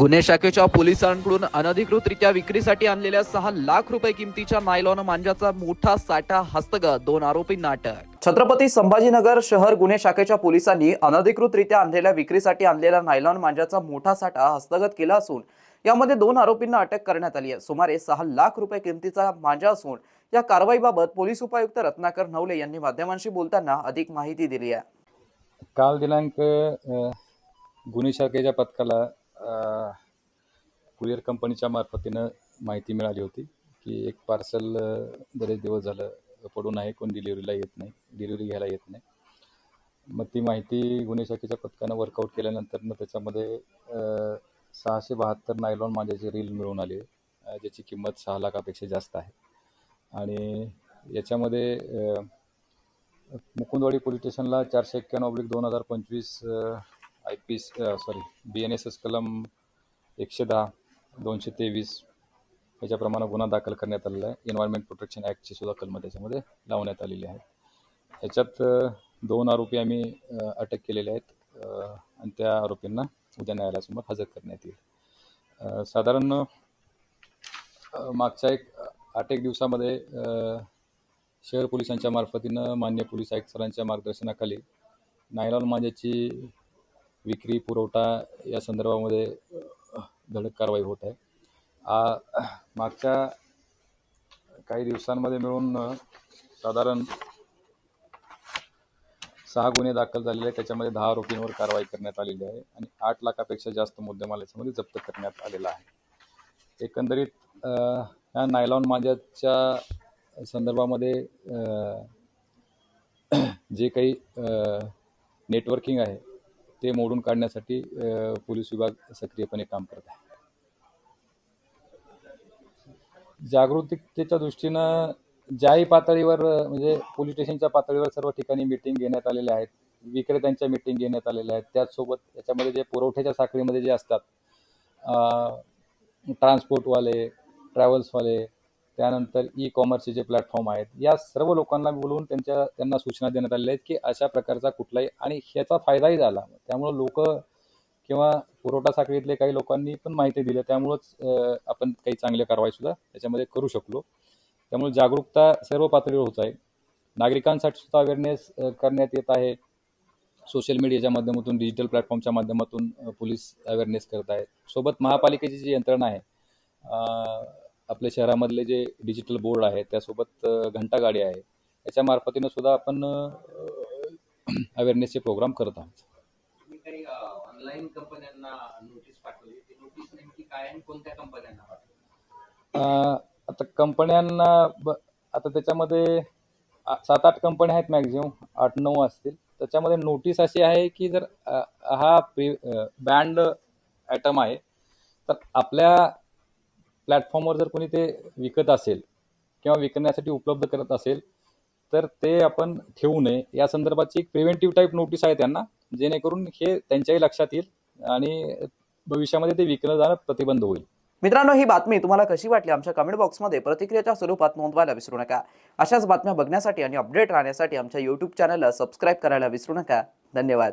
गुन्हे शाखेच्या पोलिसांकडून अनधिकृतरित्या विक्रीसाठी आणलेल्या 6 लाख रुपये किमतीच्या नायलॉन मांजाचा मोठा साठा हस्तगत, 2 आरोपींना अटक। छत्रपती संभाजीनगर शहर गुन्हे शाखेच्या पोलिसांनी अनधिकृतरित्या आणलेल्या विक्रीसाठी आणलेल्या नायलॉन मांजाचा मोठा साठा हस्तगत केला असून यामध्ये 2 आरोपींना अटक करण्यात आली आहे। सुमारे 6 लाख रुपये किमतीचा मांजा असून या कारवाईबाबत पोलीस उपायुक्त रत्नाकर नवले यांनी माध्यमांशी बोलताना अधिक माहिती दिली आहे। काल दिनांक गुन्हे शाखेच्या पथकाला कुरिअर कंपनीच्या मार्फतीनं माहिती मिळाली होती की एक पार्सल बरेच दिवस झालं पडून आहे, कोण डिलिव्हरीला येत नाही, डिलिव्हरी घ्यायला येत नाही। मग ती माहिती गुन्हे शाखेच्या पथकानं वर्कआउट केल्यानंतर त्याच्यामध्ये 672 नायलॉन मांजाचे रील मिळून आले, ज्याची किंमत 6 लाखापेक्षा जास्त आहे। आणि याच्यामध्ये मुकुंदवाडी पोलीस स्टेशनला 491/2025 BNSS कलम 110, 223 याच्याप्रमाणे गुन्हा दाखल करण्यात आलेला आहे। एन्व्हायरमेंट प्रोटेक्शन ॲक्टची सुद्धा कलम त्याच्यामध्ये लावण्यात आलेली आहे। याच्यात 2 आरोपी आम्ही अटक केलेले आहेत आणि त्या आरोपींना उद्या न्यायालयासमोर हजर करण्यात येईल। साधारण मागच्या 8-1 दिवसामध्ये शहर पोलिसांच्या मार्फतीनं माननीय पोलीस आयुक्त सरांच्या मार्गदर्शनाखाली नायलॉन मांजाची विक्री पुरवठा या संदर्भामध्ये धडक कारवाई होत आहे। मागच्या काही दिवसांमध्ये मिळून साधारण 6 गुन्हे दाखल झालेले आहेत। त्याच्यामध्ये 10 आरोपींवर कारवाई करण्यात आलेली आहे आणि 8 लाखापेक्षा जास्त मुद्देमाल याच्यामध्ये जप्त करण्यात आलेला आहे। एकंदरीत या नायलॉन मांजाच्या संदर्भामध्ये जे काही नेटवर्किंग आहे ते मोडून काढण्यासाठी पोलीस विभाग सक्रियपणे काम करत आहे। जागरूकतेच्या दृष्टीनं ज्याही पातळीवर म्हणजे पोलीस स्टेशनच्या पातळीवर सर्व ठिकाणी मीटिंग घेण्यात आलेल्या आहेत, विक्रेत्यांच्या मीटिंग घेण्यात आलेल्या आहेत। त्याचसोबत याच्यामध्ये जे पुरवठ्याच्या साखळीमध्ये जे असतात ट्रान्सपोर्टवाले, ट्रॅव्हल्सवाले, त्यानंतर ई-कॉमर्सचे जे प्लॅटफॉर्म आहेत, या सर्व लोकांना बोलवून त्यांना सूचना देण्यात आलेल्या आहेत की अशा प्रकारचा कुठलाही, आणि ह्याचा फायदाही झाला, त्यामुळे लोक किंवा पुरवठा साखळीतले काही लोकांनी पण माहिती दिली, त्यामुळेच आपण काही चांगल्या कारवाई सुद्धा त्याच्यामध्ये करू शकलो। त्यामुळे जागरूकता सर्व पातळीवर होत आहे। नागरिकांसाठी सुद्धा अवेअरनेस करण्यात येत आहे। सोशल मीडियाच्या माध्यमातून, डिजिटल प्लॅटफॉर्मच्या माध्यमातून पोलीस अवेअरनेस करत आहेत। सोबत महापालिकेची जी यंत्रणा आहे, आपल्या शहरामधले जे डिजिटल बोर्ड आहे, त्यासोबत घंटागाडी आहे, याच्या मार्फतीनं सुद्धा आपण अवेअरनेसचे प्रोग्राम करत आहोत। ऑनलाईन कंपन्यांना नोटीस पाठवली, ती नोटीस नेमकी काय आणि कोणत्या कंपन्यांना पाठवली? आता कंपन्यांना आता त्याच्यामध्ये 7-8 कंपन्या आहेत, मॅक्झिमम 8-9 असतील। त्याच्यामध्ये नोटीस अशी आहे की जर हा बँड आयटम आहे तर आपल्या प्लॅटफॉर्मवर जर कोणी ते विकत असेल किंवा विकण्यासाठी उपलब्ध करत असेल तर ते आपण ठेवू नये, या संदर्भाची एक प्रिव्हेंटिव्ह टाईप नोटीस आहे त्यांना, जेणेकरून हे त्यांच्याही लक्षात येईल आणि भविष्यामध्ये ते विकलं जाणं प्रतिबंध होईल। मित्रांनो, ही बातमी तुम्हाला कशी वाटली आमच्या कमेंट बॉक्समध्ये प्रतिक्रियेच्या स्वरूपात नोंदवायला विसरू नका। अशाच बातम्या बघण्यासाठी आणि अपडेट राहण्यासाठी आमच्या YouTube चॅनलला सबस्क्राईब करायला विसरू नका। धन्यवाद।